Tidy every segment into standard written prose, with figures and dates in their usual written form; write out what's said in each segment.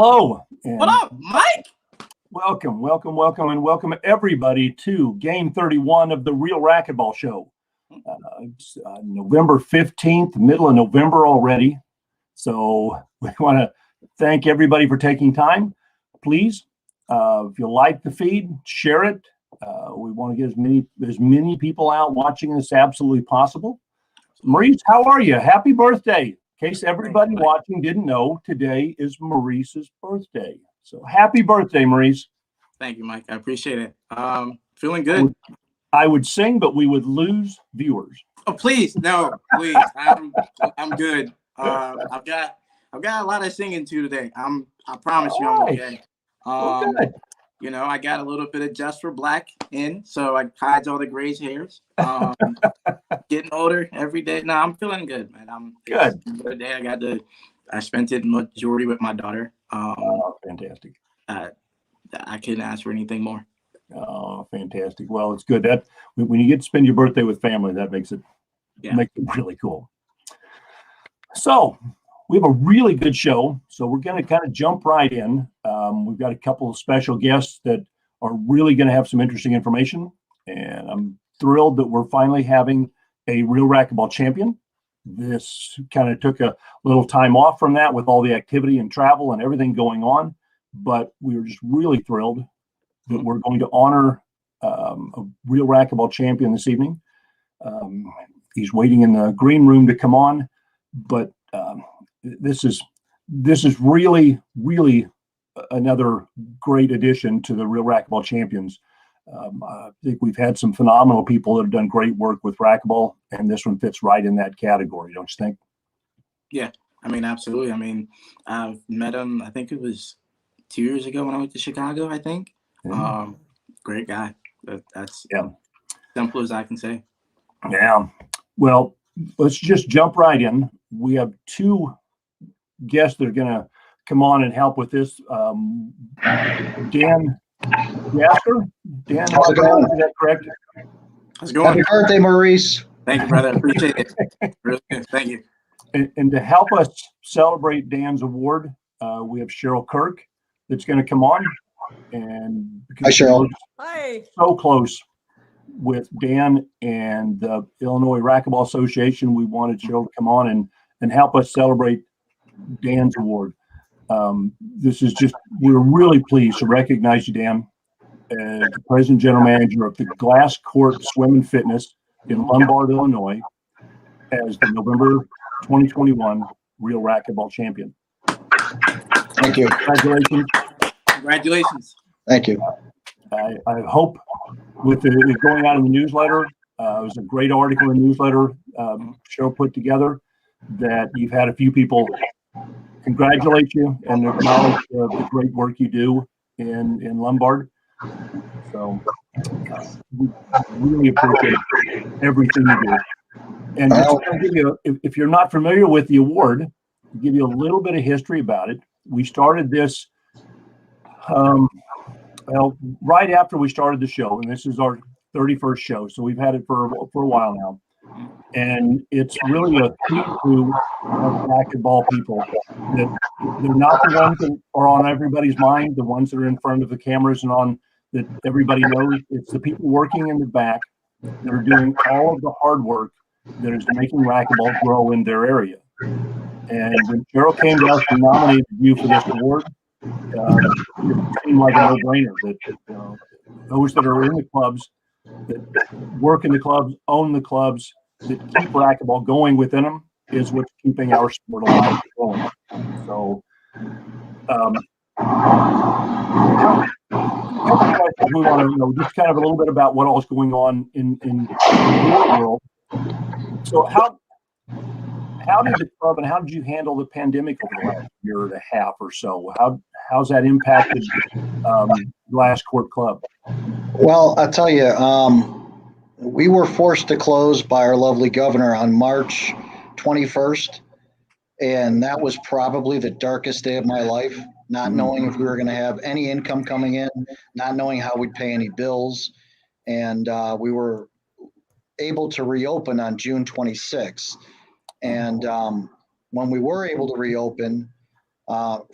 Hello. What up, Mike? Welcome, and welcome everybody to Game 31 of the Real Racquetball Show. It's November 15th, middle of November already. So we want to thank everybody for taking time. Please, if you like the feed, share it. We want to get as many people out watching this absolutely possible. Maurice, how are you? Happy birthday. In case everybody watching didn't know, today is Maurice's birthday. So happy birthday, Maurice. Thank you, Mike. I appreciate it. Feeling good. I would sing, but we would lose viewers. Oh, please. No, please. I'm good. I've got a lot of singing to today. I promise you I'm okay. Good. You know, I got a little bit of Just for Black in, so I hides all the gray hairs. Getting older every day. No, I'm feeling good, man. Good. Today I spent it majority with my daughter. Fantastic. I couldn't ask for anything more. Oh, fantastic. Well, it's good that when you get to spend your birthday with family, that makes it really cool. So we have a really good show. So we're going to kind of jump right in. We've got a couple of special guests that are really going to have some interesting information. And I'm thrilled that we're finally having a Real Racquetball Champion. This kind of took a little time off from that with all the activity and travel and everything going on. But we were just really thrilled that we're going to honor a Real Racquetball Champion this evening. He's waiting in the green room to come on. But this is really, really another great addition to the Real Racquetball Champions. I think we've had some phenomenal people that have done great work with racquetball, and this one fits right in that category, don't you think? Yeah, I mean, absolutely. I mean, I've met him, I think it was 2 years ago when I went to Chicago, I think. Yeah. Great guy. That's simple as I can say. Yeah. Well, let's just jump right in. We have two guests that are going to come on and help with this. Dan Jasper. Dan, how's it going? Is that correct? How's it going? Happy birthday, Maurice. Thank you, brother. Appreciate it. Really good. Thank you. And to help us celebrate Dan's award, we have Cheryl Kirk that's going to come on. And hi, Cheryl. Hi. So close with Dan and the Illinois Racquetball Association, we wanted Cheryl to come on and help us celebrate Dan's award. This is just, we're really pleased to recognize you, Dan, as the President General Manager of the Glass Court Swim and Fitness in Lombard, Illinois, as the November 2021 Real Racquetball Champion. Thank you. Congratulations. Congratulations. Thank you. I hope with it going out in the newsletter, it was a great article in the newsletter Cheryl put together, that you've had a few people congratulate you and acknowledge the great work you do in Lombard. So we really appreciate everything you do. And just to give you, if you're not familiar with the award, to give you a little bit of history about it. We started this right after we started the show, and this is our 31st show, so we've had it for a while now. And it's really a treat to racquetball people that they're not the ones that are on everybody's mind, the ones that are in front of the cameras and on that everybody knows. It's the people working in the back that are doing all of the hard work that is making racquetball grow in their area. And when Cheryl came to us and nominated you for this award, it seemed like a no-brainer that those that are in the clubs, that work in the clubs, own the clubs, that keep racquetball going within them is what's keeping our sport alive and going. So, we want to know just kind of a little bit about what all is going on in your world. So, how did the club and how did you handle the pandemic over the last year and a half or so? How's that impacted Glass Court Club? Well, I'll tell you, we were forced to close by our lovely governor on March 21st, and that was probably the darkest day of my life, not knowing if we were going to have any income coming in, not knowing how we'd pay any bills, and we were able to reopen on June 26th. And when we were able to reopen,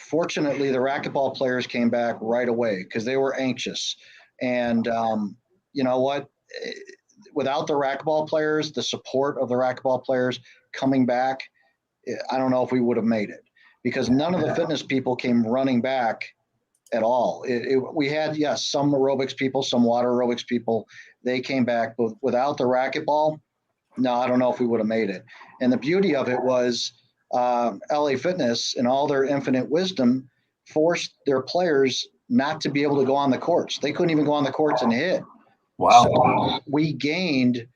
Fortunately, the racquetball players came back right away because they were anxious. And you know what? Without the racquetball players, the support of the racquetball players coming back, I don't know if we would have made it, because none of the fitness people came running back at all. We had, yes, some aerobics people, some water aerobics people, they came back, but without the racquetball, no, I don't know if we would have made it. And the beauty of it was LA Fitness, in all their infinite wisdom, forced their players not to be able to go on the courts. They couldn't even go on the courts and hit. Wow. So we gained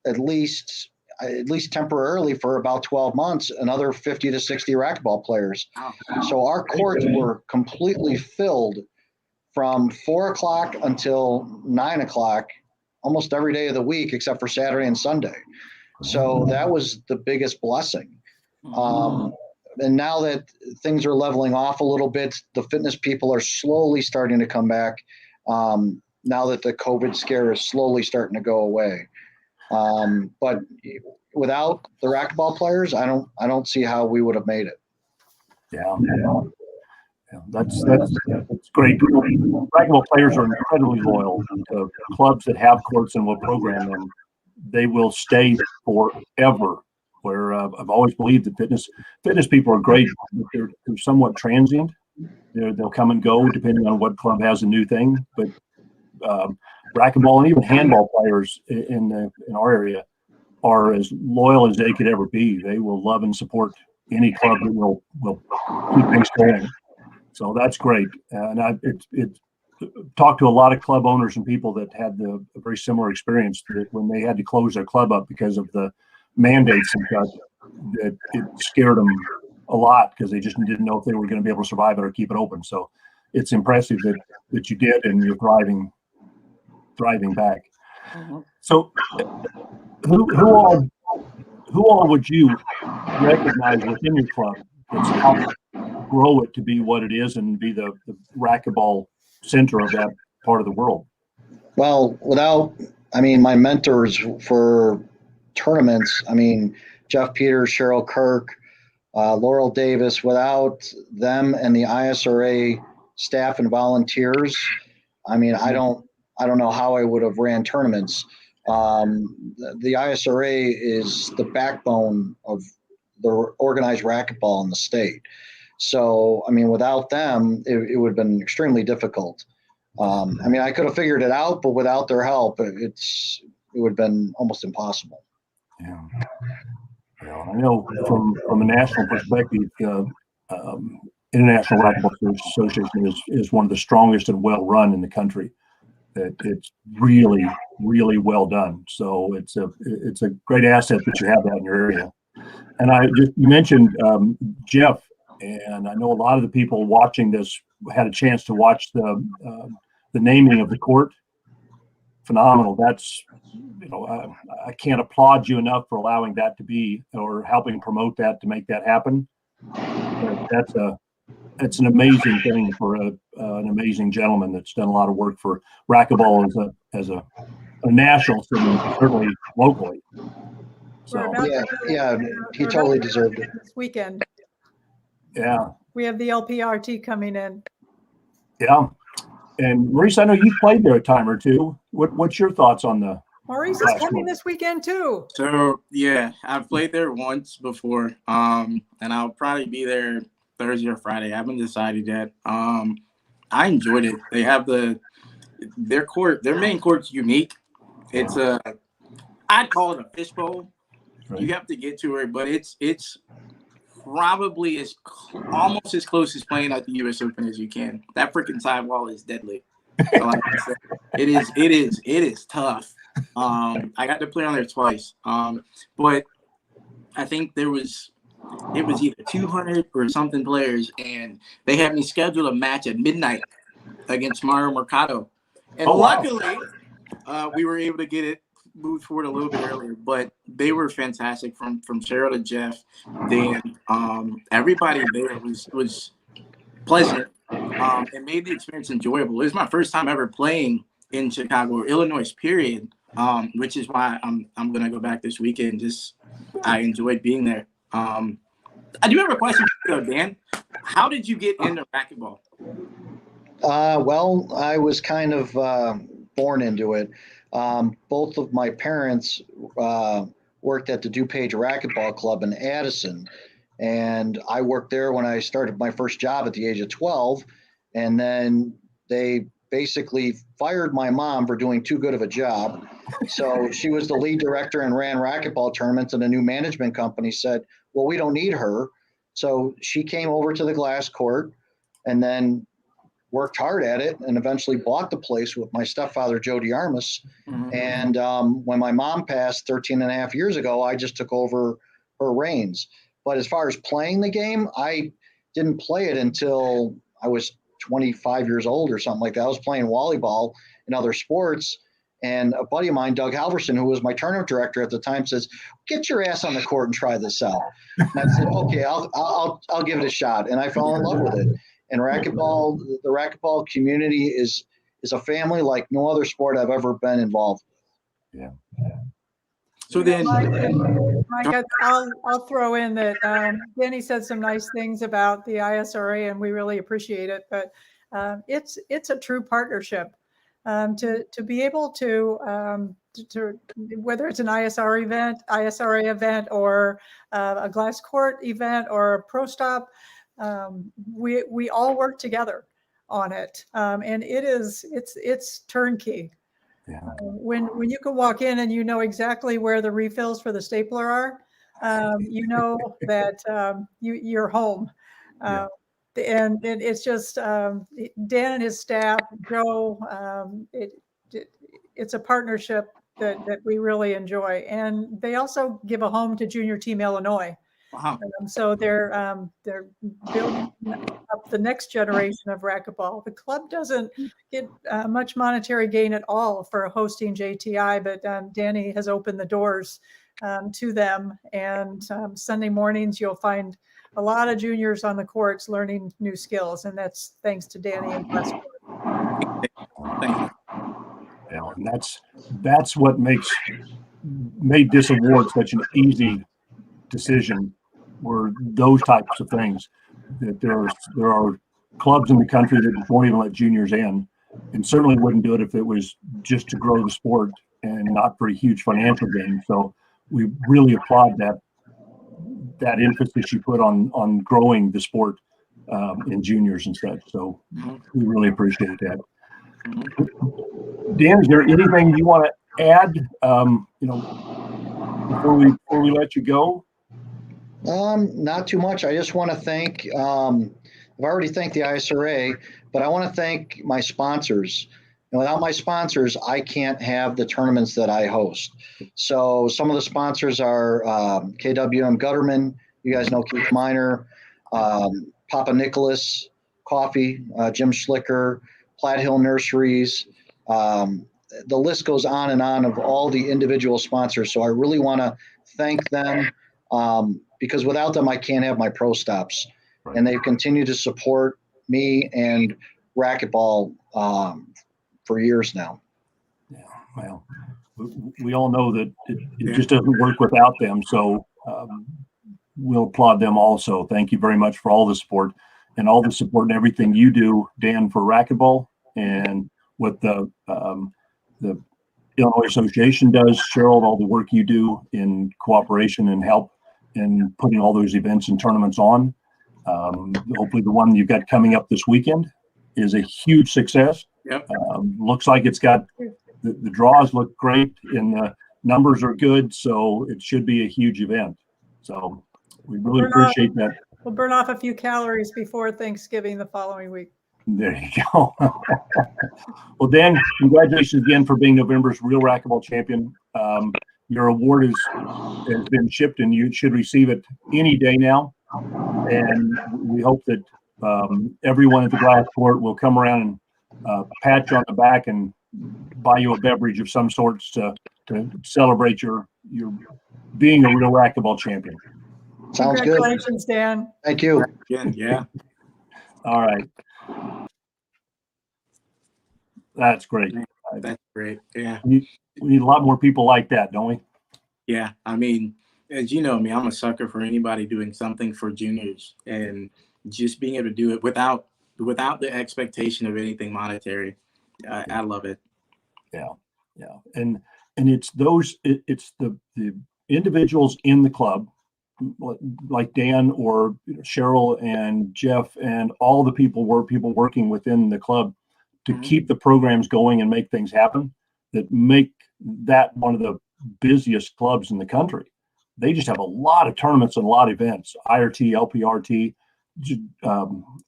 at least temporarily for about 12 months, another 50 to 60 racquetball players. So our courts were completely filled from 4 o'clock until 9 o'clock, almost every day of the week, except for Saturday and Sunday. So that was the biggest blessing. And now that things are leveling off a little bit, the fitness people are slowly starting to come back. Now that the COVID scare is slowly starting to go away. But without the racquetball players, I don't see how we would have made it. Yeah, that's great. Racquetball players are incredibly loyal to clubs that have courts and will program them. They will stay forever. Where I've always believed that fitness people are great. They're somewhat transient. They'll come and go depending on what club has a new thing. But racquetball and even handball players in our area are as loyal as they could ever be. They will love and support any club that will keep things going. So that's great. And I talked to a lot of club owners and people that had a very similar experience, that when they had to close their club up because of the mandates and such, that it scared them a lot because they just didn't know if they were going to be able to survive it or keep it open. So it's impressive that you did, and you're thriving back. So who all would you recognize within your club that's helped grow it to be what it is and be the racquetball center of that part of the world? Well, my mentors for tournaments, Jeff Peters, Cheryl Kirk, Laurel Davis, without them and the ISRA staff and volunteers, I don't know how I would have ran tournaments. The ISRA is the backbone of the organized racquetball in the state. So, without them, it would have been extremely difficult. I could have figured it out, but without their help, it would have been almost impossible. Yeah. Well, I know from a national perspective, International Racquetball Association is one of the strongest and well run in the country. That it's really, really well done. So it's a great asset that you have that in your area. And you mentioned Jeff, and I know a lot of the people watching this had a chance to watch the naming of the court. Phenomenal. That's, I can't applaud you enough for allowing that to be, or helping promote that to make that happen. That's an amazing thing for an amazing gentleman that's done a lot of work for racquetball as a national scene, certainly locally. So he totally deserved it. This weekend. Yeah. We have the LPRT coming in. Yeah. And Maurice, I know you've played there a time or two. What's your thoughts on the? Maurice is coming this weekend too. So yeah, I've played there once before, and I'll probably be there Thursday or Friday. I haven't decided yet. I enjoyed it. They have their main court's unique. It's I'd call it a fishbowl. Right. You have to get to it, but it's probably almost as close as playing at the US Open as you can. That freaking sidewall is deadly. Like I said, it is tough. I got to play on there twice. But I think it was either 200 or something players, and they had me schedule a match at midnight against Mario Mercado. And luckily, we were able to get it moved forward a little bit earlier, but they were fantastic from Cheryl to Jeff. Then everybody there was pleasant. It made the experience enjoyable. It was my first time ever playing in Chicago or Illinois, period. Which is why I'm gonna go back this weekend. I enjoyed being there. I do have a question. though, Dan, how did you get into racquetball? Well, I was kind of born into it. Both of my parents worked at the DuPage Racquetball Club in Addison, and I worked there when I started my first job at the age of 12, and then they basically fired my mom for doing too good of a job. So she was the lead director and ran racquetball tournaments, and a new management company said, well, we don't need her. So she came over to the glass court and then worked hard at it and eventually bought the place with my stepfather, Joe DiArmas. Mm-hmm. And when my mom passed 13 and a half years ago, I just took over her reins. But as far as playing the game, I didn't play it until I was 25 years old or something like that. I was playing volleyball and other sports. And a buddy of mine, Doug Halverson, who was my tournament director at the time, says, get your ass on the court and try this out. And I said, okay, I'll give it a shot. And I fell in love with it. And racquetball, the racquetball community is a family like no other sport I've ever been involved with. Yeah. So then, Mike, I'll throw in that Danny said some nice things about the ISRA, and we really appreciate it. But it's a true partnership. To be able to whether it's an ISRA event, or a glass court event, or a pro stop, we all work together on it, and it's turnkey. Yeah. When you can walk in and you know exactly where the refills for the stapler are, you know that you're home. Yeah. And it's just Dan and his staff, Joe. It's a partnership that we really enjoy, and they also give a home to Junior Team Illinois. wow. So they're building up the next generation of racquetball. The club doesn't get much monetary gain at all for hosting JTI, but Danny has opened the doors to them. And Sunday mornings, you'll find a lot of juniors on the courts learning new skills, and that's thanks to Danny and West. Thank you. Yeah, and that's what made this award such an easy decision, were those types of things. That there are clubs in the country that won't even let juniors in, and certainly wouldn't do it if it was just to grow the sport and not for a huge financial gain. So we really applaud that emphasis you put on growing the sport in juniors and such. So we really appreciate that. Dan, is there anything you want to add? Before we let you go. Not too much. I just want to thank, I've already thanked the ISRA, but I want to thank my sponsors. And without my sponsors, I can't have the tournaments that I host. So some of the sponsors are KWM Gutterman. You guys know Keith Miner, Papa Nicholas Coffee, Jim Schlicker, Platt Hill Nurseries. The list goes on and on of all the individual sponsors. So I really want to thank them. Because without them, I can't have my pro stops. Right. And they've continued to support me and racquetball for years now. Yeah, well, we all know that it just doesn't work without them. So we'll applaud them also. Thank you very much for all the support and and everything you do, Dan, for racquetball, and what the Illinois Association does, Cheryl, all the work you do in cooperation and help in putting all those events and tournaments on. Hopefully the one you've got coming up this weekend is a huge success. Yep. Looks like it's got the draws look great and the numbers are good, so it should be a huge event. So we really appreciate that. We'll burn off a few calories before Thanksgiving the following week. There you go. Well, Dan, congratulations again for being November's Real Racquetball Champion. Your award has been shipped, and you should receive it any day now. And we hope that everyone at the glass court will come around and pat you on the back and buy you a beverage of some sorts to celebrate your being a Real Racquetball Champion. Sounds good. Congratulations, Dan. Thank you. Yeah. All right. That's great. That's great. Yeah. We need a lot more people like that, don't we? Yeah. I mean, As you know me, I'm a sucker for anybody doing something for juniors, and just being able to do it without the expectation of anything monetary. I love it. Yeah. And it's it's the individuals in the club, like Dan or Cheryl and Jeff and all the people working within the club to keep the programs going and make things happen, that make that one of the busiest clubs in the country. They just have a lot of tournaments and a lot of events, IRT, LPRT,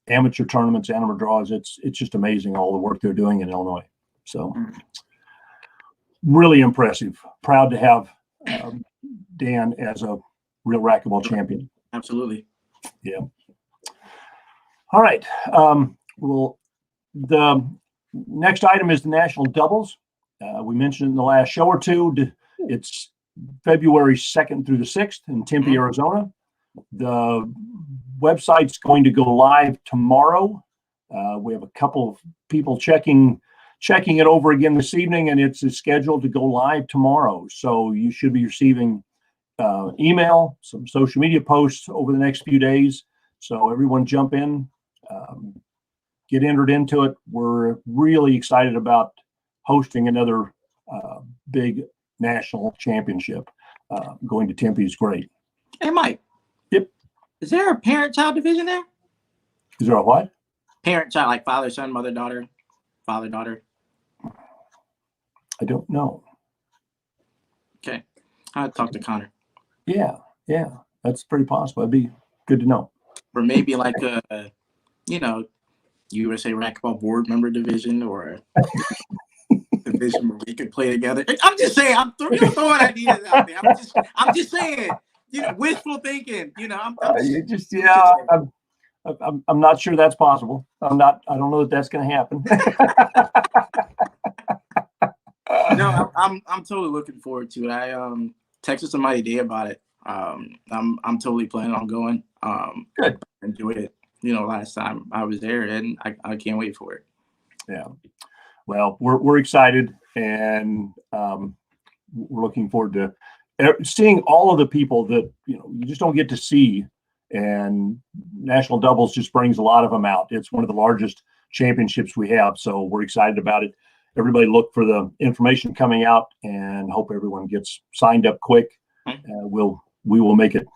amateur tournaments, amateur draws. It's just amazing all the work they're doing in Illinois. So really impressive. Proud to have Dan as a Real Racquetball Champion. Absolutely. Yeah. All right. Well, the next item is the national doubles. We mentioned in the last show or two, it's February 2nd through the 6th in Tempe, Arizona. The website's going to go live tomorrow. We have a couple of people checking it over again this evening, and it's scheduled to go live tomorrow. So you should be receiving email, some social media posts over the next few days. So everyone jump in, get entered into it. We're really excited about hosting another big national championship. Going to Tempe is great. Hey, Mike. Yep. Is there a parent-child division there? Is there a what? Parent-child, like father-son, mother-daughter, father-daughter. I don't know. Okay. I'll talk to Connor. Yeah, that's pretty possible. It'd be good to know. Or maybe like a, USA Racquetball board member division, or a division where we could play together. I'm just saying, I'm throwing ideas out there. I'm just saying, wishful thinking. I'm not sure that's possible. I don't know that that's going to happen. No, I'm totally looking forward to it. I texted somebody today about it. I'm totally planning on going. Good. Enjoyed it. Last time I was there, and I can't wait for it. Yeah. Well, we're excited, and we're looking forward to seeing all of the people that you just don't get to see. And national doubles just brings a lot of them out. It's one of the largest championships we have, so we're excited about it. Everybody look for the information coming out, and hope everyone gets signed up quick. We will make it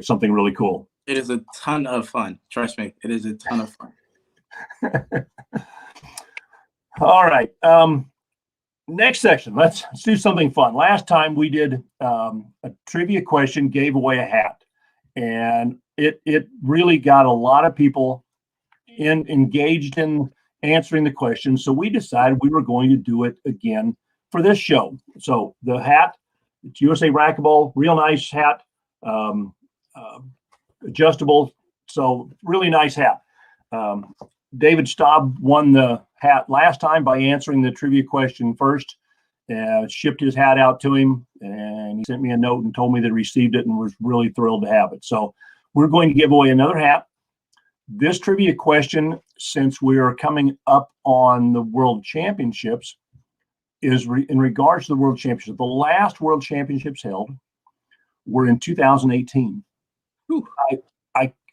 something really cool. It is a ton of fun. Trust me, it is a ton of fun. All right. Next section. Let's do something fun. Last time we did a trivia question, gave away a hat, and it really got a lot of people engaged in answering the question. So we decided we were going to do it again for this show. So the hat, it's USA Racquetball, real nice hat, adjustable. So really nice hat. David Staub won the hat last time by answering the trivia question first. Shipped his hat out to him, and he sent me a note and told me that he received it and was really thrilled to have it. So we're going to give away another hat. This trivia question, since we are coming up on the World Championships, is in regards to the World Championship. The last World Championships held were in 2018.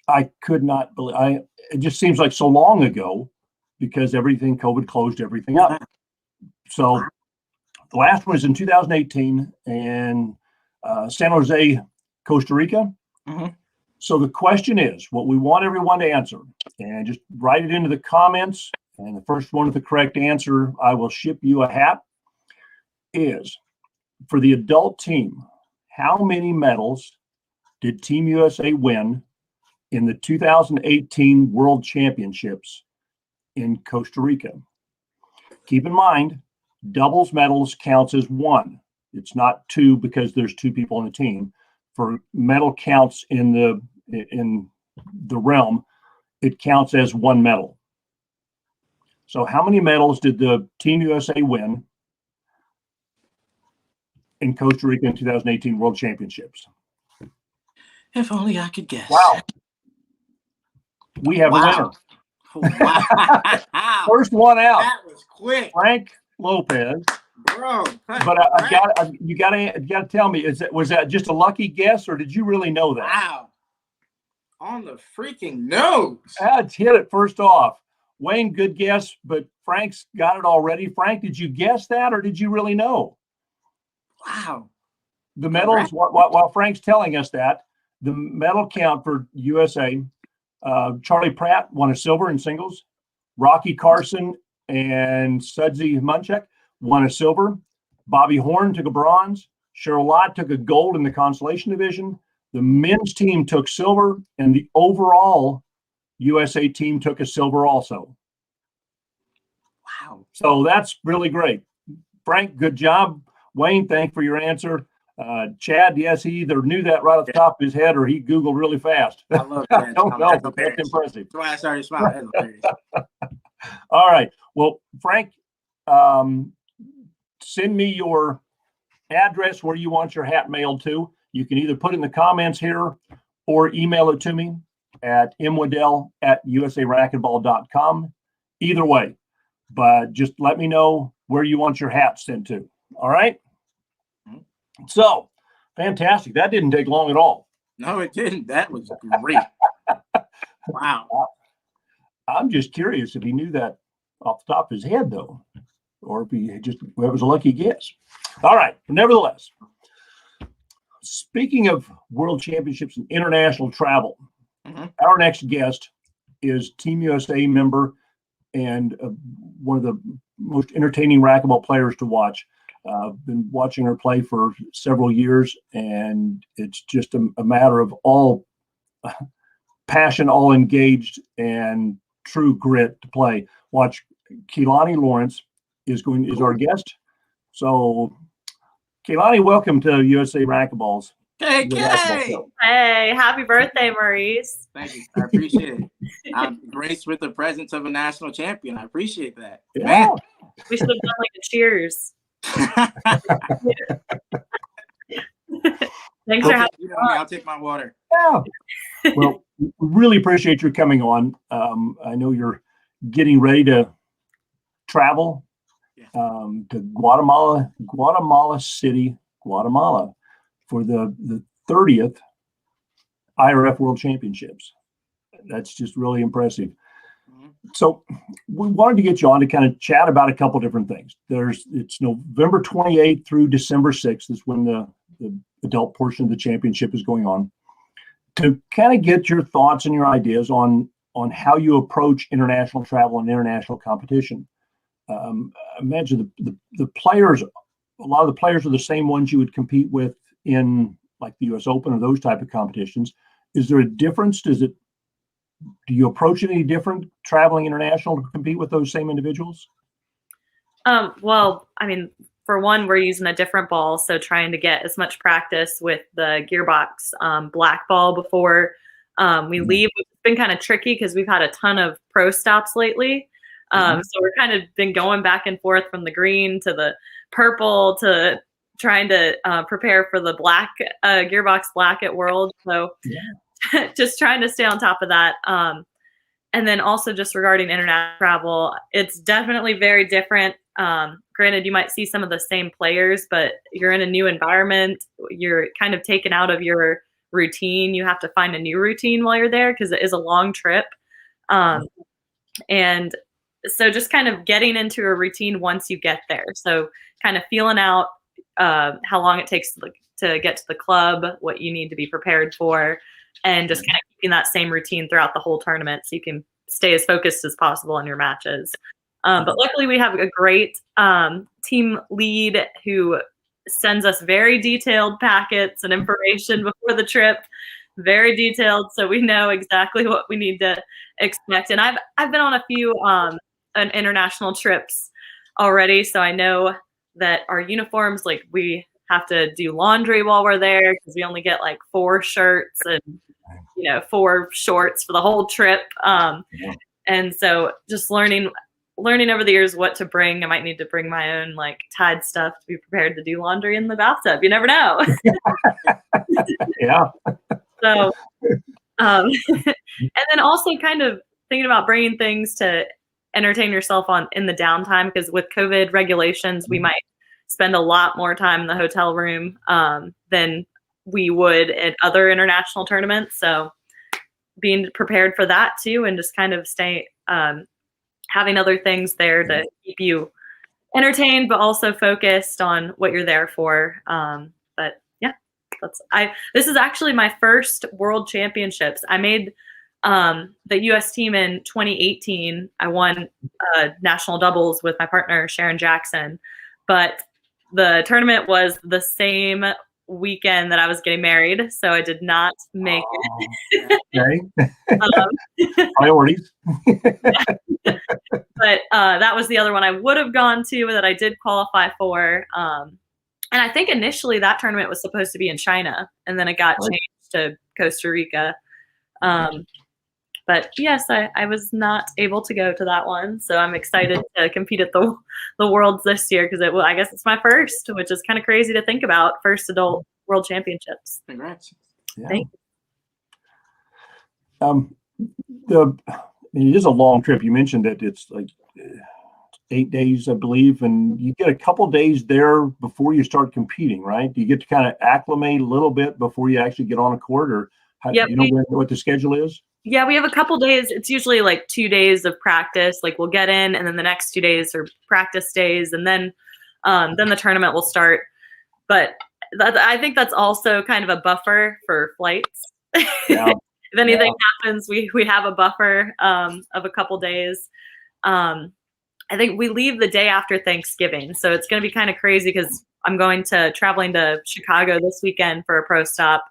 I could not believe it just seems like so long ago, because COVID closed everything up. So the last one is in 2018 in San Jose, Costa Rica. Mm-hmm. So the question is, what we want everyone to answer, and just write it into the comments, and the first one with the correct answer, I will ship you a hat, is for the adult team, how many medals did Team USA win in the 2018 World Championships in Costa Rica? Keep in mind, doubles medals counts as one. It's not two, because there's two people on the team. For medal counts in the realm, it counts as one medal. So how many medals did the Team USA win in Costa Rica in 2018 World Championships? If only I could guess. Wow. We have a winner. Wow. First one out. That was quick. Frank Lopez. bro. But you gotta tell me, was that just a lucky guess, or did you really know that? Wow. On the freaking nose. Let's hit it first off. Wayne, good guess, but Frank's got it already. Frank, did you guess that, or did you really know? Wow. The medals, while Frank's telling us that, the medal count for USA, Charlie Pratt won a silver in singles. Rocky Carson and Sudsy Munchak won a silver. Bobby Horn took a bronze. Cheryl Lott took a gold in the consolation division. The men's team took silver, and the overall USA team took a silver also. Wow. So that's really great. Frank, good job. Wayne, thank for your answer. Chad, yes, he either knew that right off the top of his head or he Googled really fast. I love that. I don't know, but that's impressive. That's why I started smiling. All right. Well, Frank, send me your address where you want your hat mailed to. You can either put it in the comments here or email it to me at mwedel@usaracquetball.com. Either way, but just let me know where you want your hat sent to. All right. So fantastic. That didn't take long at all. No, it didn't. That was great. Wow. I'm just curious if he knew that off the top of his head, though, or if he just, well, it was a lucky guess. All right. Nevertheless, speaking of world championships and international travel, our next guest is Team USA member and one of the most entertaining racquetball players to watch. I've been watching her play for several years, and it's just a matter of all passion, all engaged, and true grit to play. Watch. Kelani Lawrence is our guest. So, Kelani, welcome to USA Racquetballs. Hey, hey, happy birthday, Maurice. Thank you. I appreciate it. I'm graced with the presence of a national champion. I appreciate that. Yeah. Man. We should have done like a cheers. Thanks for having me. I'll take my water. Yeah. Well, we really appreciate your coming on. I know you're getting ready to travel to Guatemala City, Guatemala, for the 30th IRF World Championships. That's just really impressive. So we wanted to get you on to kind of chat about a couple different things. It's November 28th through December 6th is when the adult portion of the championship is going on. To kind of get your thoughts and your ideas on how you approach international travel and international competition. I imagine the players, a lot of the players are the same ones you would compete with in like the US Open or those type of competitions. Is there a difference? Do you approach it any different traveling international to compete with those same individuals? Well, I mean, for one, we're using a different ball, so trying to get as much practice with the Gearbox black ball before we leave. It's been kind of tricky because we've had a ton of pro stops lately. So we're kind of been going back and forth from the green to the purple to trying to prepare for the black Gearbox black at World. So just trying to stay on top of that. And then also just regarding international travel, it's definitely very different. Granted, you might see some of the same players, but you're in a new environment. You're kind of taken out of your routine. You have to find a new routine while you're there because it is a long trip. And so just kind of getting into a routine once you get there. So kind of feeling out how long it takes to get to the club, what you need to be prepared for, and just kind of keeping that same routine throughout the whole tournament so you can stay as focused as possible on your matches. But luckily we have a great team lead who sends us very detailed packets and information before the trip, very detailed, so we know exactly what we need to expect. And I've been on a few international trips already, so I know that our uniforms, like we have to do laundry while we're there because we only get like 4 shirts and 4 shorts for the whole trip. And so just learning over the years what to bring. I might need to bring my own like Tide stuff to be prepared to do laundry in the bathtub. You never know. Yeah. So, and then also kind of thinking about bringing things to entertain yourself in the downtime, because with COVID regulations, we might spend a lot more time in the hotel room than we would at other international tournaments. So being prepared for that too, and just kind of having other things there to keep you entertained, but also focused on what you're there for. But yeah, this is actually my first World Championships. I made the U.S. team in 2018. I won national doubles with my partner, Sharon Jackson, but the tournament was the same weekend that I was getting married, so I did not make it. Okay. Priorities. But that was the other one I would have gone to that I did qualify for. And I think initially that tournament was supposed to be in China, and then it got changed to Costa Rica. But yes, I was not able to go to that one, so I'm excited to compete at the Worlds this year because I guess it's my first, which is kind of crazy to think about. First adult World Championships. Congrats! Yeah. Thank you. It is a long trip. You mentioned that it's like 8 days, I believe, and you get a couple days there before you start competing, right? Do you get to kind of acclimate a little bit before you actually get on a court, or Yep, you know what the schedule is? Yeah, we have a couple days. It's usually like 2 days of practice. Like we'll get in, and then the next 2 days are practice days, and then the tournament will start. But I think that's also kind of a buffer for flights. Yeah. If anything happens, we have a buffer of a couple days. I think we leave the day after Thanksgiving, so it's going to be kind of crazy because I'm traveling to Chicago this weekend for a pro stop.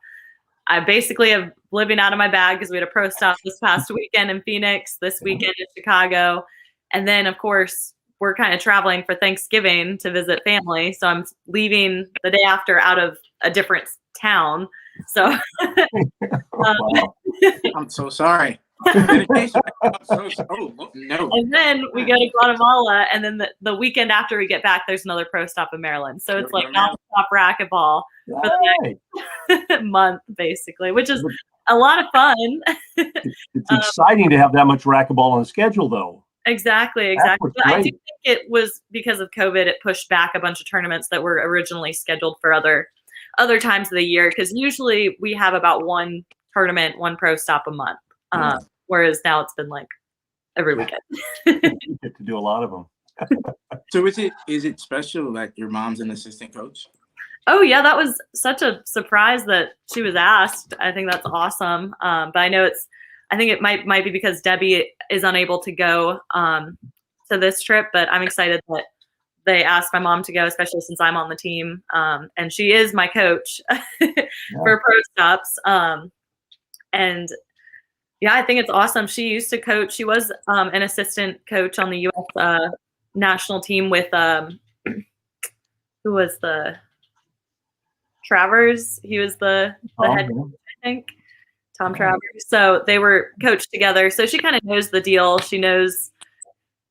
I basically am living out of my bag because we had a pro stop this past weekend in Phoenix, this weekend in Chicago. And then, of course, we're kind of traveling for Thanksgiving to visit family. So I'm leaving the day after out of a different town. So Wow. I'm so sorry. Dedication. No. And then we go to Guatemala, and then the weekend after we get back, there's another pro stop in Maryland. So it's like nonstop racquetball for the next month, basically, which is a lot of fun. It's exciting to have that much racquetball on the schedule, though. Exactly. But I do think it was because of COVID, it pushed back a bunch of tournaments that were originally scheduled for other times of the year, because usually we have about one tournament, one pro stop a month. Whereas now it's been like every weekend. You get to do a lot of them. So is it special that your mom's an assistant coach? Oh yeah, that was such a surprise that she was asked. I think that's awesome. But I know I think it might be because Debbie is unable to go to this trip, but I'm excited that they asked my mom to go, especially since I'm on the team. And she is my coach for pro stops. And yeah, I think it's awesome. She used to coach. She was an assistant coach on the U.S. National team with who was the Travers? He was the head coach, I think, Tom Travers. So they were coached together. So she kind of knows the deal. She knows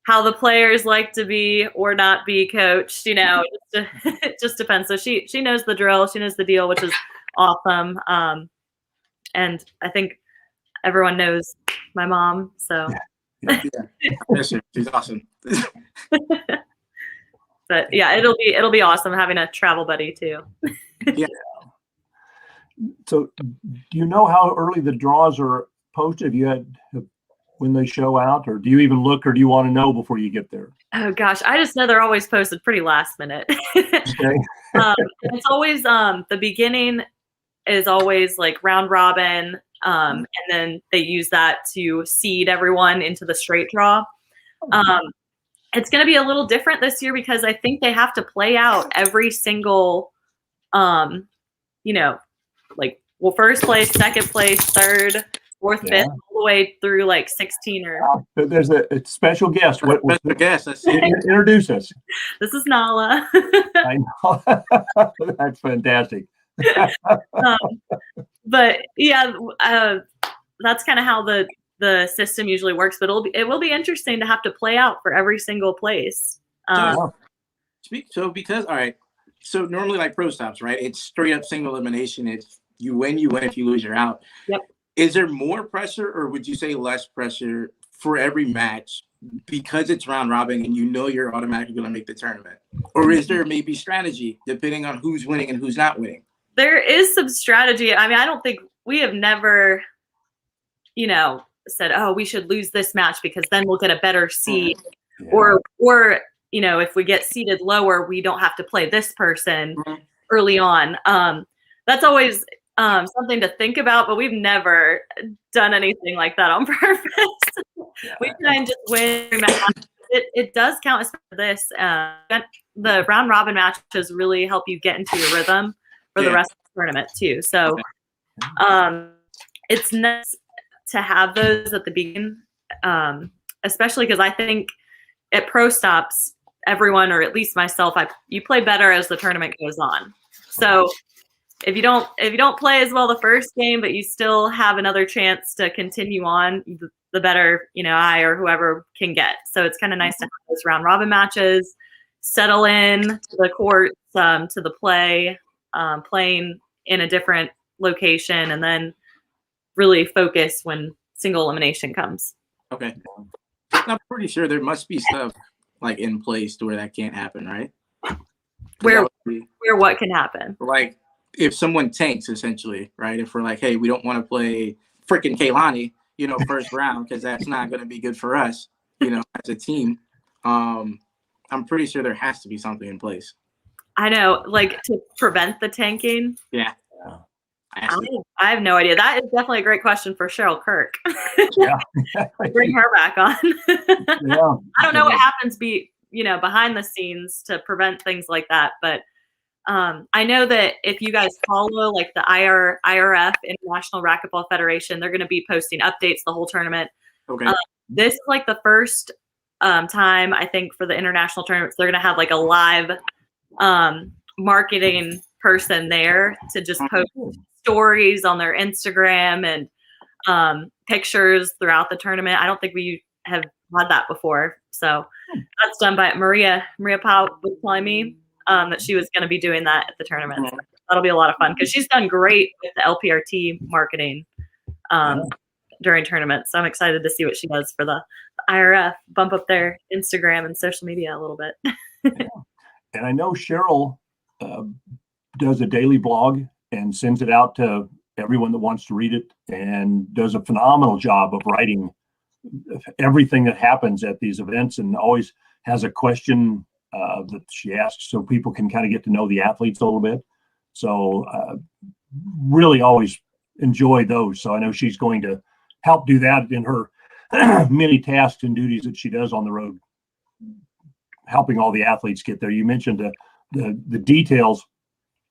how the players like to be or not be coached. You know, it just depends. So she knows the drill. She knows the deal, which is awesome. And I think everyone knows my mom, so Yeah. She's awesome. But yeah, it'll be awesome having a travel buddy too. Yeah. So, do you know how early the draws are posted? Have you had when they show out, or do you even look, or do you want to know before you get there? Oh gosh, I just know they're always posted pretty last minute. Okay. It's always the beginning is always like round robin. And then they use that to seed everyone into the straight draw. It's going to be a little different this year because I think they have to play out every single, first place, second place, third, fourth, fifth, all the way through like 16 or. There's a special guest. Special guest. Introduce us. This is Nala. I know. That's fantastic. But yeah, that's kind of how the system usually works. But it will be interesting to have to play out for every single place. So because all right, so normally like pro stops, right? It's straight up single elimination. It's you win. If you lose, you're out. Yep. Is there more pressure, or would you say less pressure for every match because it's round robin and you know you're automatically going to make the tournament? Or is there maybe strategy depending on who's winning and who's not winning? There is some strategy. I mean, I don't think we have never, said, oh, we should lose this match because then we'll get a better seed. Yeah. Or if we get seated lower, we don't have to play this person early on. That's always something to think about, but we've never done anything like that on purpose. We try and just win every match. It does count as for this. The round robin matches really help you get into your rhythm for the rest of the tournament too. So it's nice to have those at the beginning, especially because I think at pro stops, everyone, or at least myself, you play better as the tournament goes on. So if you don't play as well the first game, but you still have another chance to continue on, the better I or whoever can get. So it's kind of nice to have those round robin matches, settle in to the courts, to the play, playing in a different location, and then really focus when single elimination comes. Okay. I'm pretty sure there must be stuff like in place to where that can't happen, right? Where what can happen? Like if someone tanks, essentially, right? If we're like, hey, we don't want to play freaking Kelani, first round, because that's not going to be good for us, as a team. I'm pretty sure there has to be something in place. I know, like to prevent the tanking. Yeah. I have no idea. That is definitely a great question for Cheryl Kirk. Yeah. Bring her back on. Yeah. I don't know what happens behind the scenes to prevent things like that, but I know that if you guys follow like the IRF, International Racquetball Federation, they're going to be posting updates the whole tournament. Okay. This is like the first time I think for the international tournaments, they're going to have like a live marketing person there to just post stories on their Instagram and pictures throughout the tournament. I don't think we have had that before. So that's done by Maria Powell was telling me that she was going to be doing that at the tournament. So that'll be a lot of fun because she's done great with the LPRT marketing during tournaments. So I'm excited to see what she does for the IRF, bump up their Instagram and social media a little bit. Yeah. And I know Cheryl does a daily blog and sends it out to everyone that wants to read it, and does a phenomenal job of writing everything that happens at these events, and always has a question that she asks so people can kind of get to know the athletes a little bit. So really always enjoy those. So I know she's going to help do that in her many tasks and duties that she does on the road, helping all the athletes get there. You mentioned the details,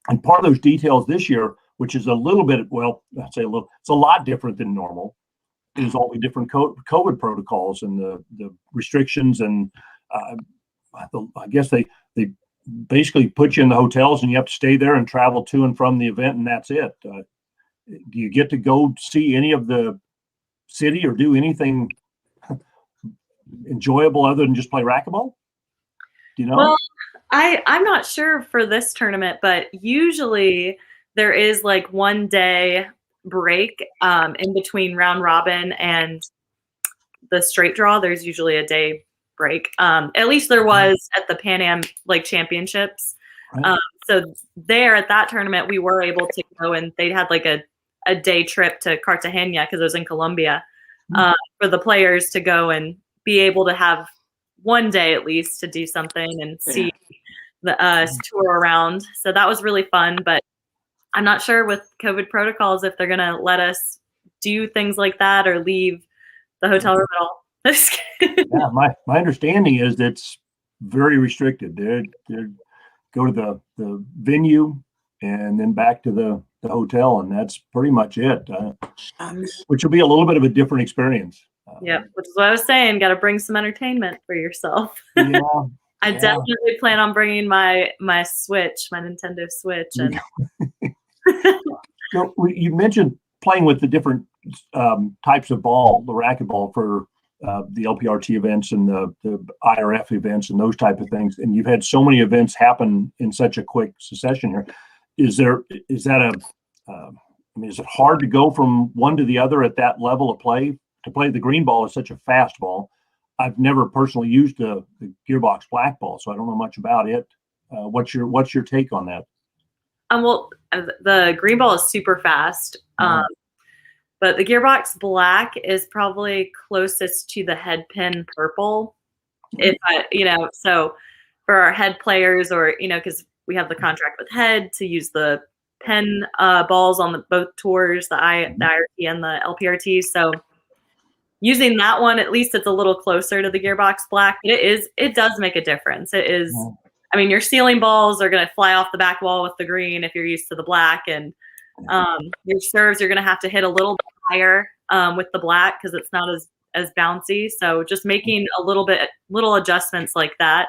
and part of those details this year, which is a little bit, well, I'd say a little, it's a lot different than normal, is all the different COVID protocols and the restrictions. And I guess they basically put you in the hotels and you have to stay there and travel to and from the event, and that's it. Do you get to go see any of the city or do anything enjoyable other than just play racquetball? Do you know? Well, I'm not sure for this tournament, but usually there is like 1 day break in between round robin and the straight draw. There's usually a day break. At least there was at the Pan Am like championships. Right. So there at that tournament, we were able to go, and they had like a day trip to Cartagena because it was in Colombia for the players to go and be able to have 1 day at least to do something and see the tour around. So that was really fun, but I'm not sure with COVID protocols if they're going to let us do things like that or leave the hotel room at all. Yeah, my understanding is that's very restricted. They go to the venue and then back to the hotel, and that's pretty much it, which will be a little bit of a different experience. Yeah, which is what I was saying. Got to bring some entertainment for yourself. Yeah, I definitely plan on bringing my Switch, my Nintendo Switch. And So you mentioned playing with the different types of ball, the racquetball for the LPRT events and the IRF events and those type of things. And you've had so many events happen in such a quick succession here. Is it hard to go from one to the other at that level of play? To play the green ball is such a fast ball. I've never personally used the gearbox black ball, so I don't know much about it. What's your take on that? Well, the green ball is super fast, but the gearbox black is probably closest to the head pin purple. If so for our head players, or because we have the contract with head to use the pen balls on both tours, the IRT and the LPRT. So using that one, at least it's a little closer to the gearbox black. But it does make a difference. It is. I mean, your ceiling balls are going to fly off the back wall with the green if you're used to the black, and your serves you're going to have to hit a little bit higher with the black because it's not as bouncy. So just making little adjustments like that,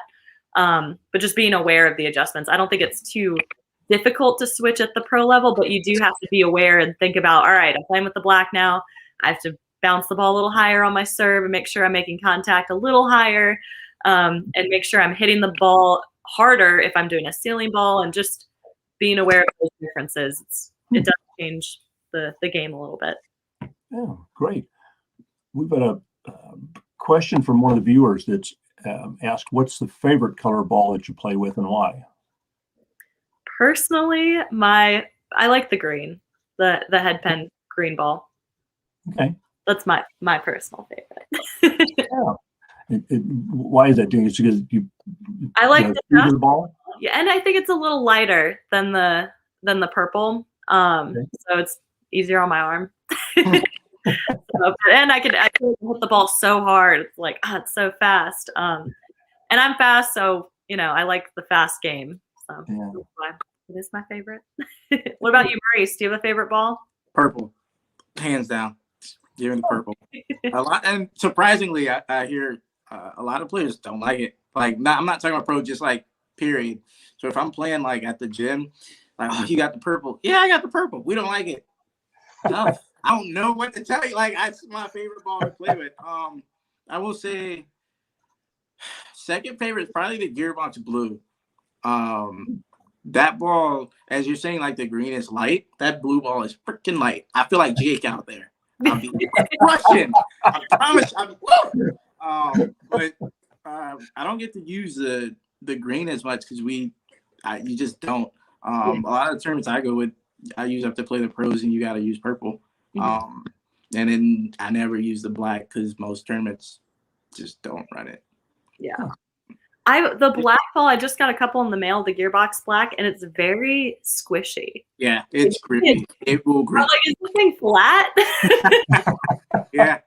but just being aware of the adjustments. I don't think it's too difficult to switch at the pro level, but you do have to be aware and think about, all right, I'm playing with the black now. I have to bounce the ball a little higher on my serve and make sure I'm making contact a little higher, and make sure I'm hitting the ball harder if I'm doing a ceiling ball, and just being aware of those differences. It does change the game a little bit. Yeah, great. We've got a question from one of the viewers that's asked, what's the favorite color ball that you play with and why? Personally, I like the green, the head pen green ball. Okay. That's my personal favorite. Yeah. Why is that doing it? Because I like the ball? Yeah, and I think it's a little lighter than the purple. So it's easier on my arm. And I can hit the ball so hard. It's like, it's so fast. And I'm fast, so I like the fast game. So that's why it is my favorite. What about you, Maurice? Do you have a favorite ball? Purple, hands down. Give me the purple. A lot, and surprisingly, I hear a lot of players don't like it. Like, I'm not talking about pro, just like period. So if I'm playing like at the gym, like, oh, you got the purple. Yeah, I got the purple. We don't like it. I don't know what to tell you. Like, that's my favorite ball to play with. I will say second favorite is probably the gearbox blue. That ball, as you're saying, like the green is light. That blue ball is freaking light. I feel like Jake out there. I'll be crushing. I promise. But I don't get to use the green as much because you just don't. A lot of the tournaments I go with, I use up to play the pros, and you got to use purple. And then I never use the black because most tournaments just don't run it. Yeah. The black ball, I just got a couple in the mail, the gearbox black, and it's very squishy. Yeah, it's grippy. It will grip. Like, is this thing flat? Yeah.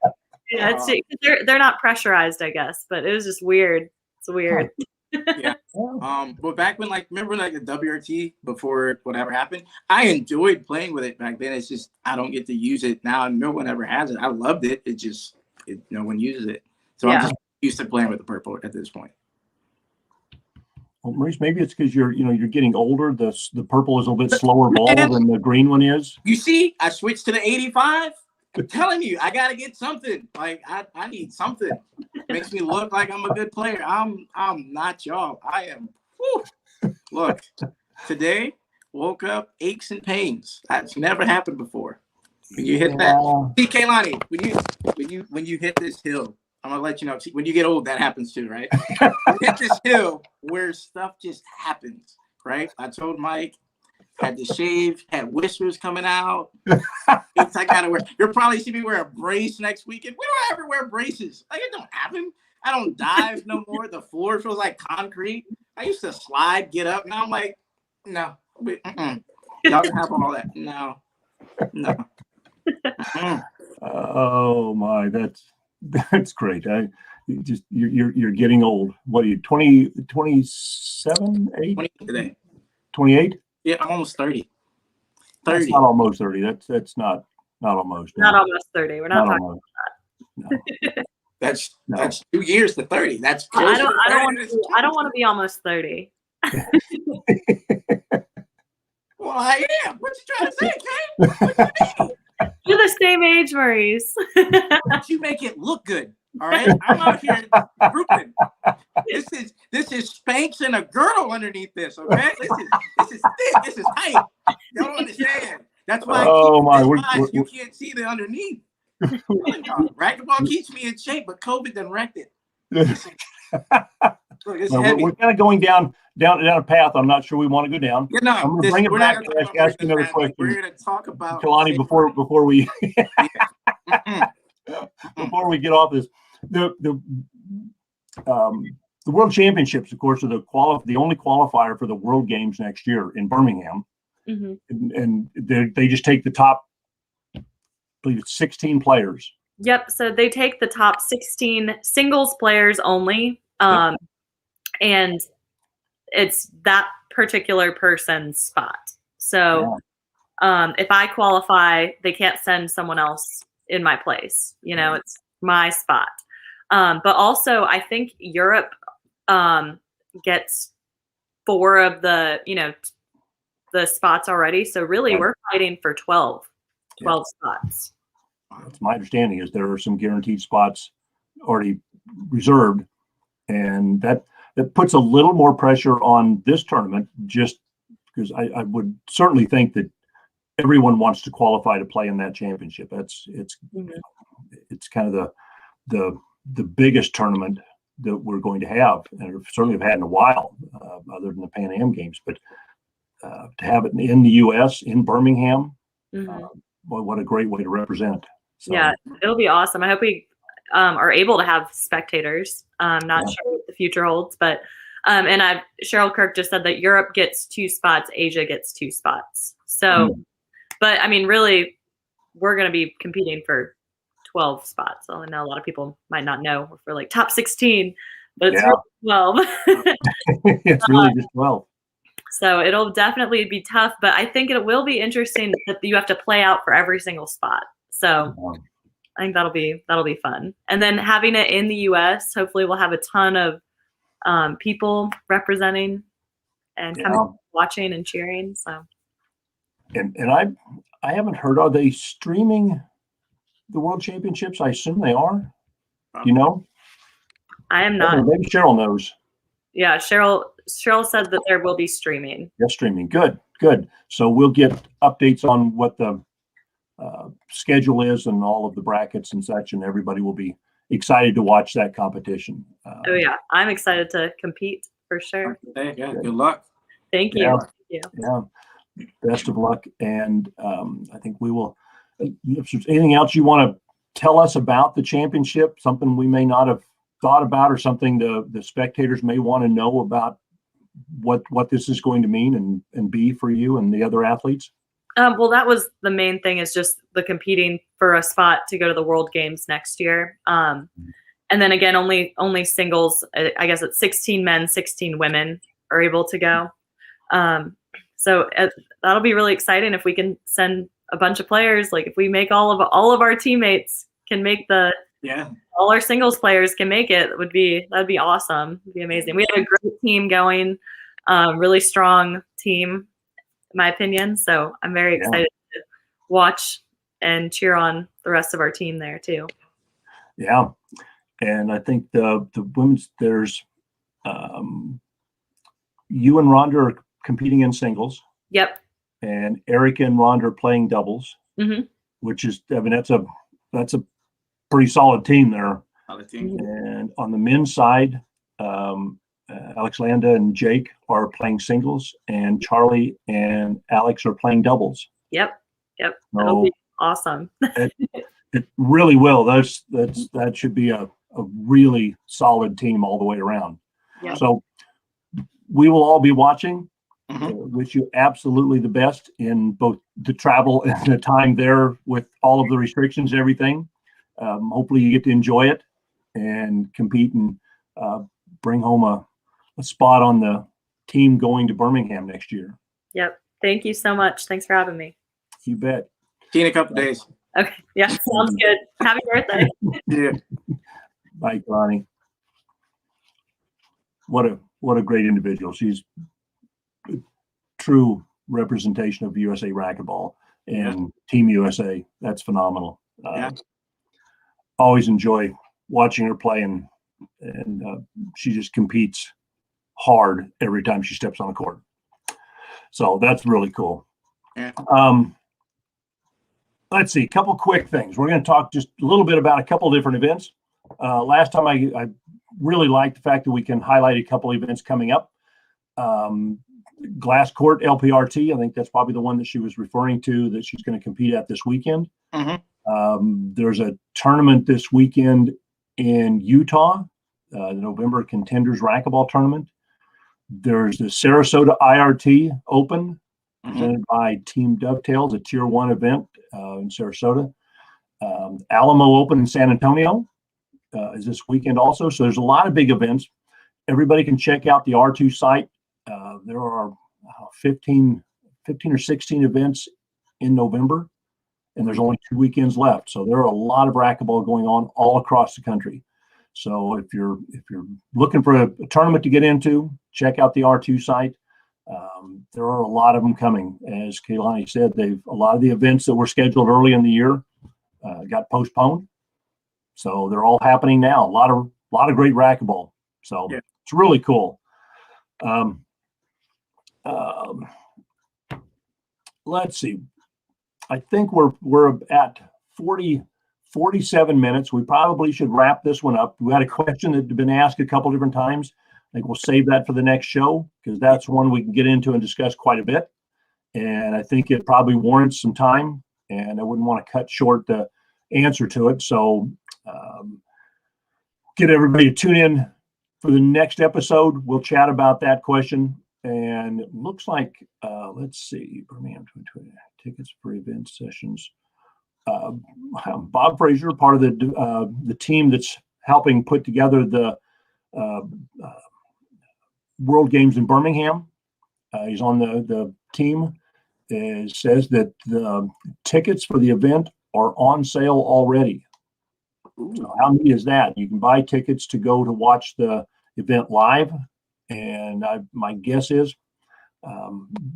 Yeah, they're not pressurized, I guess, but it was just weird. It's weird. Yeah. But back when, remember the WRT before whatever happened, I enjoyed playing with it back then. It's just I don't get to use it now. No one ever has it. I loved it. It just no one uses it. So I'm just used to playing with the purple at this point. Well, Maurice, maybe it's because you're getting older. The purple is a little bit slower ball than the green one is. You see, I switched to the 85. I'm telling you, I gotta get something. Like I need something. Makes me look like I'm a good player. I'm not y'all. I am. Whew. Look, today woke up aches and pains. That's never happened before. When you hit that, see, Kelani, when you hit this hill, I'm gonna let you know. See, when you get old, that happens too, right? You hit this hill where stuff just happens, right? I told Mike, had to shave, had whiskers coming out. I gotta wear. You'll probably see me wear a brace next weekend. We don't ever wear braces. Like, it don't happen. I don't dive no more. The floor feels like concrete. I used to slide, get up. Now I'm like, no. Y'all can have all that. No. Oh my, that's great. You're getting old. What are you, 20, 27, 8? 20 today. 28? Yeah, I'm almost 30. That's not almost 30. That's not almost. Not almost 30. We're not talking almost. about that. No. That's 2 years to 30. That's I don't want to be almost 30. Well, I am. What you trying to say, Kane? What you mean? You're the same age, Maurice. But you make it look good. All right, I'm out here grouping. This is Spanx and a girdle underneath this. Okay, this is thick. This is tight. You don't understand. That's why you can't see the underneath. Racquetball keeps me in shape, but COVID done wrecked it. Look, it's Well, heavy. we're kind of going down a path I'm not sure we want to go down. Yeah, no, I'm going to this- bring it we're not back gonna to talk about ask you another Marcus Rashford. We're question, going to talk about Kelani, before we Mm-mm. before we get off this. The World Championships, of course, are the only qualifier for the World Games next year in Birmingham, and they just take the top, I believe it's 16 players. Yep. So they take the top 16 singles players only. And it's that particular person's spot. So if I qualify, they can't send someone else in my place. You know, it's my spot. But also, I think Europe gets 4 of the, the spots already. So really, we're fighting for 12 spots. That's my understanding is there are some guaranteed spots already reserved, and that puts a little more pressure on this tournament, just because I would certainly think that everyone wants to qualify to play in that championship. It's kind of the biggest tournament that we're going to have, and certainly have had in a while, other than the Pan Am Games. But to have it in the U.S. in Birmingham, boy, what a great way to represent. So, yeah, it'll be awesome. I hope we are able to have spectators. Not sure what the future holds, but and Cheryl Kirk just said that Europe gets 2 spots, Asia gets 2 spots. So, but I mean, really, we're going to be competing for 12 spots. So I know a lot of people might not know if we're like top 16, but it's really 12. it's really just 12. So it'll definitely be tough, but I think it will be interesting that you have to play out for every single spot. So I think that'll be fun. And then having it in the U.S., hopefully we'll have a ton of people representing and coming watching and cheering. So, and I haven't heard, are they streaming the World Championships? I assume they are. Do you know? I am not. Maybe Cheryl knows. Yeah, Cheryl said that there will be streaming. Yeah, streaming. Good. So we'll get updates on what the schedule is and all of the brackets and such, and everybody will be excited to watch that competition. Oh yeah, I'm excited to compete for sure. Yeah, good luck. Thank you. Yeah. Best of luck, and I think we will. If there's anything else you want to tell us about the championship, something we may not have thought about, or something the spectators may want to know about what this is going to mean and be for you and the other athletes? Well, that was the main thing, is just the competing for a spot to go to the World Games next year. And then again, only singles, I guess it's 16 men, 16 women are able to go. So that'll be really exciting if we can send a bunch of players. Like if we make all of our teammates can make all our singles players can make it, that'd be awesome. It'd be amazing. We have a great team going, really strong team, in my opinion. So I'm very excited to watch and cheer on the rest of our team there too. Yeah. And I think the women's, there's you and Rhonda are competing in singles. Yep. And Erica and Rhonda are playing doubles, which is, I mean, that's a pretty solid team there. And on the men's side, Alex Landa and Jake are playing singles, and Charlie and Alex are playing doubles. Yep. That'll be awesome. It really will. That should be a really solid team all the way around. Yep. So we will all be watching. Wish you absolutely the best in both the travel and the time there with all of the restrictions and everything. Hopefully you get to enjoy it and compete and bring home a spot on the team going to Birmingham next year. Yep. Thank you so much. Thanks for having me. You bet. See you in a couple days. Okay. Yeah. Sounds good. Happy birthday. Yeah. Bye, Kelani. What a great individual. She's a true representation of USA Racquetball and Team USA. That's phenomenal. Always enjoy watching her play, and she just competes hard every time she steps on the court. So that's really cool. Yeah. Let's see, a couple quick things. We're going to talk just a little bit about a couple different events. Last time I really like the fact that we can highlight a couple events coming up. Glass Court LPRT, I think that's probably the one that she was referring to that she's going to compete at this weekend. There's a tournament this weekend in Utah, the November Contenders Racquetball Tournament. There's the Sarasota IRT Open, presented by Team Dovetails, a Tier 1 event in Sarasota. Alamo Open in San Antonio is this weekend also. So there's a lot of big events. Everybody can check out the R2 site. There are 15 or 16 events in November, and there's only 2 weekends left. So there are a lot of racquetball going on all across the country. So if you're looking for a tournament to get into, check out the R2 site. There are a lot of them coming. As Kelani said, a lot of the events that were scheduled early in the year got postponed. So they're all happening now. A lot of great racquetball. So it's really cool. Let's see. I think we're at 47 minutes. We probably should wrap this one up. We had a question that had been asked a couple different times. I think we'll save that for the next show because that's one we can get into and discuss quite a bit. And I think it probably warrants some time, and I wouldn't want to cut short the answer to it. So get everybody to tune in for the next episode. We'll chat about that question. And it looks like, let's see, tickets for event sessions. Bob Fraser, part of the team that's helping put together the World Games in Birmingham. He's on the team. Says that the tickets for the event are on sale already. So how neat is that? You can buy tickets to go to watch the event live. And my guess is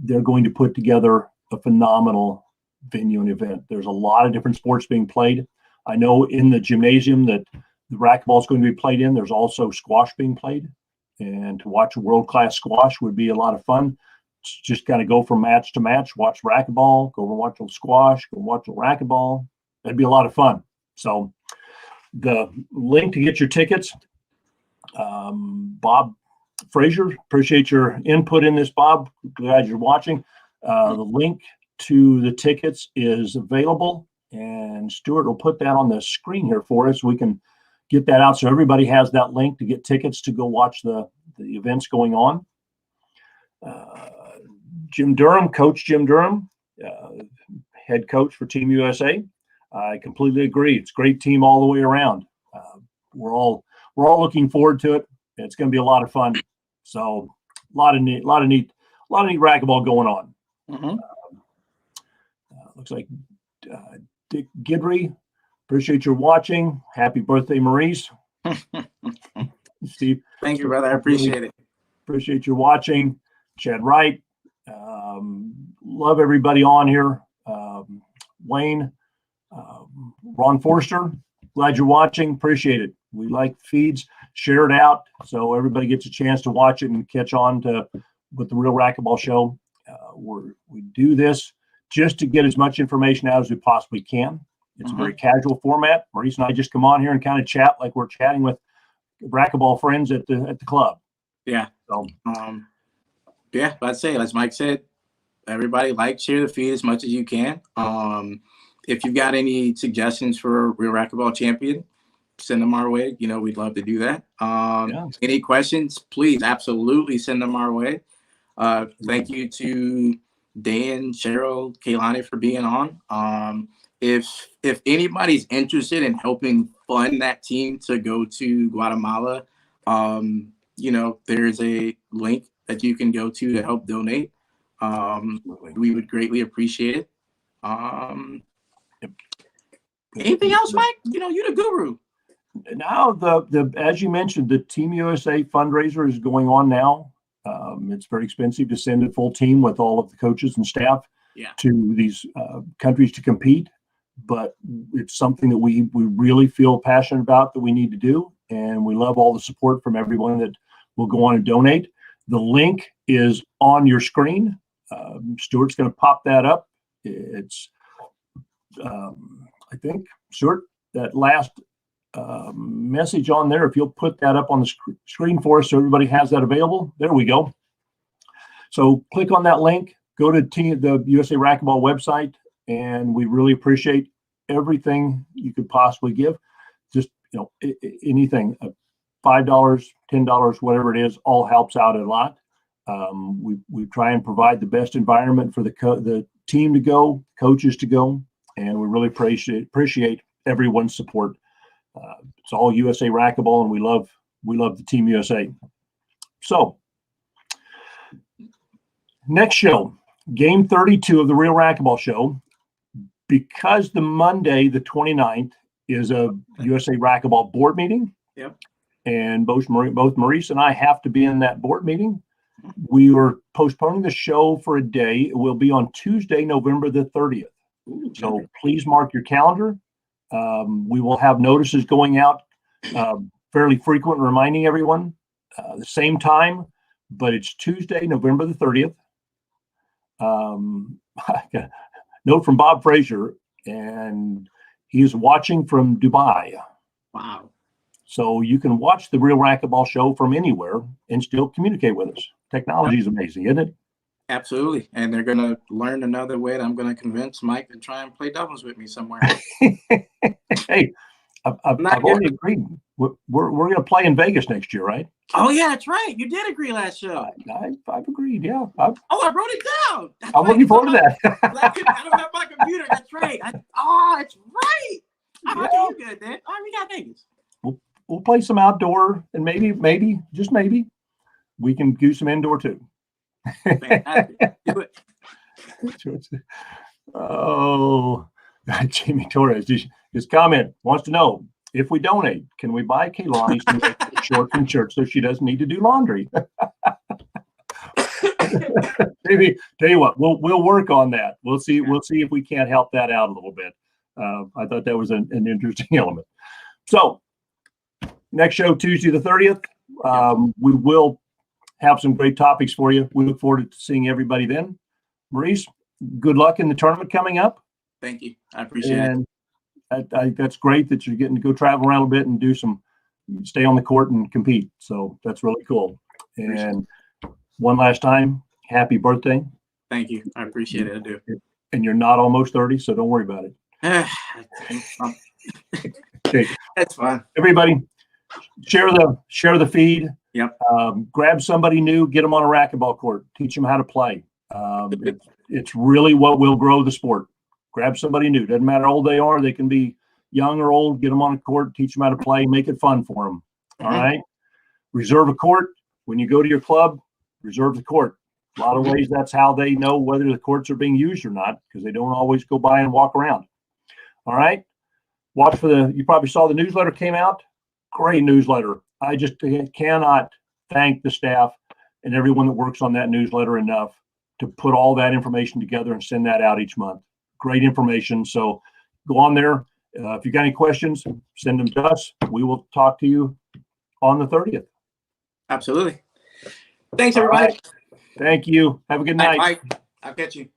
they're going to put together a phenomenal venue and event. There's a lot of different sports being played. I know in the gymnasium that the racquetball is going to be played in. There's also squash being played. And to watch a world-class squash would be a lot of fun. Just kind of go from match to match, watch racquetball, go over and watch a squash, go watch a racquetball. That'd be a lot of fun. So the link to get your tickets, Bob Fraser, appreciate your input in this, Bob. Glad you're watching. The link to the tickets is available, and Stuart will put that on the screen here for us. We can get that out so everybody has that link to get tickets to go watch the events going on. Jim Durham, Coach Jim Durham, head coach for Team USA. I completely agree. It's a great team all the way around. We're all looking forward to it. It's going to be a lot of fun. So a lot of neat racquetball going on. Looks like Dick Gidry, appreciate your watching. Happy birthday, Maurice. Steve. Thank you, brother. I appreciate it. Appreciate your watching. Chad Wright. Love everybody on here. Wayne. Ron Forster. Glad you're watching. Appreciate it. We like feeds. Share it out so everybody gets a chance to watch it and catch on to with the Real Racquetball Show. We do this just to get as much information out as we possibly can. It's a very casual format. Maurice and I just come on here and kind of chat like we're chatting with racquetball friends at the club. Yeah. So, yeah, I'd say, as Mike said, everybody share the feed as much as you can. If you've got any suggestions for Real Racquetball Champion, send them our way. We'd love to do that. Any questions, please absolutely send them our way. Thank you to Dan, Cheryl, Kelani for being on. If anybody's interested in helping fund that team to go to Guatemala, there's a link that you can go to help donate. We would greatly appreciate it. Anything else, Mike? You're the guru. Now, as you mentioned, the Team USA fundraiser is going on now. It's very expensive to send a full team with all of the coaches and staff to these countries to compete, but it's something that we really feel passionate about that we need to do, and we love all the support from everyone that will go on and donate. The link is on your screen. Stuart's going to pop that up. It's, I think, Stuart, that last message on there. If you'll put that up on the screen for us so everybody has that available. There we go. So click on that link, go to the USA Racquetball website, and we really appreciate everything you could possibly give. Just, anything, $5, $10, whatever it is, all helps out a lot. We try and provide the best environment for the team to go, coaches to go, and we really appreciate everyone's support. It's all USA Racquetball, and we love the Team USA. So next show, game 32 of the Real Racquetball Show. Because the Monday, the 29th, is a USA Racquetball board meeting. Yep. And both Maurice and I have to be in that board meeting. We were postponing the show for a day. It will be on Tuesday, November the 30th. So please mark your calendar. We will have notices going out fairly frequent, reminding everyone the same time, but it's Tuesday, November the 30th. Note from Bob Frazier, and he is watching from Dubai. Wow. So you can watch the Real Racquetball Show from anywhere and still communicate with us. Technology is amazing, isn't it? Absolutely. And they're going to learn another way that I'm going to convince Mike to try and play doubles with me somewhere. Hey, I've already agreed. We're going to play in Vegas next year, right? Oh, yeah, that's right. You did agree last show. I've agreed, yeah. I wrote it down. That's I'm right. looking forward to that. I don't have my computer. That's right. That's right. Yeah. Okay, you good, then. All right, we got Vegas. We'll play some outdoor, and maybe, just maybe, we can do some indoor too. Fantastic. Do it. Oh, Jamie Torres, his comment wants to know, if we donate, can we buy Kelani some shorts and shirts so she doesn't need to do laundry? Maybe, tell you what, we'll work on that. We'll see if we can't help that out a little bit. I thought that was an interesting element. So next show, Tuesday the 30th. We will have some great topics for you. We look forward to seeing everybody then. Maurice, good luck in the tournament coming up. Thank you. I appreciate it. And that's great that you're getting to go travel around a bit and stay on the court and compete. So that's really cool. And one last time, happy birthday. Thank you. I appreciate it. I do. And you're not almost 30, so don't worry about it. Okay. That's fine. Everybody, share the feed. Yep. Grab somebody new, get them on a racquetball court, teach them how to play. It's really what will grow the sport. Grab somebody new. Doesn't matter how old they are. They can be young or old. Get them on a court, teach them how to play, make it fun for them. All right. Reserve a court. When you go to your club, reserve the court. A lot of ways that's how they know whether the courts are being used or not, because they don't always go by and walk around. All right. Watch for you probably saw the newsletter came out. Great newsletter. I just cannot thank the staff and everyone that works on that newsletter enough to put all that information together and send that out each month. Great information. So go on there. If you got any questions, send them to us. We will talk to you on the 30th. Absolutely. Thanks, everybody. Right. Thank you. Have a good night. Bye. I'll catch you.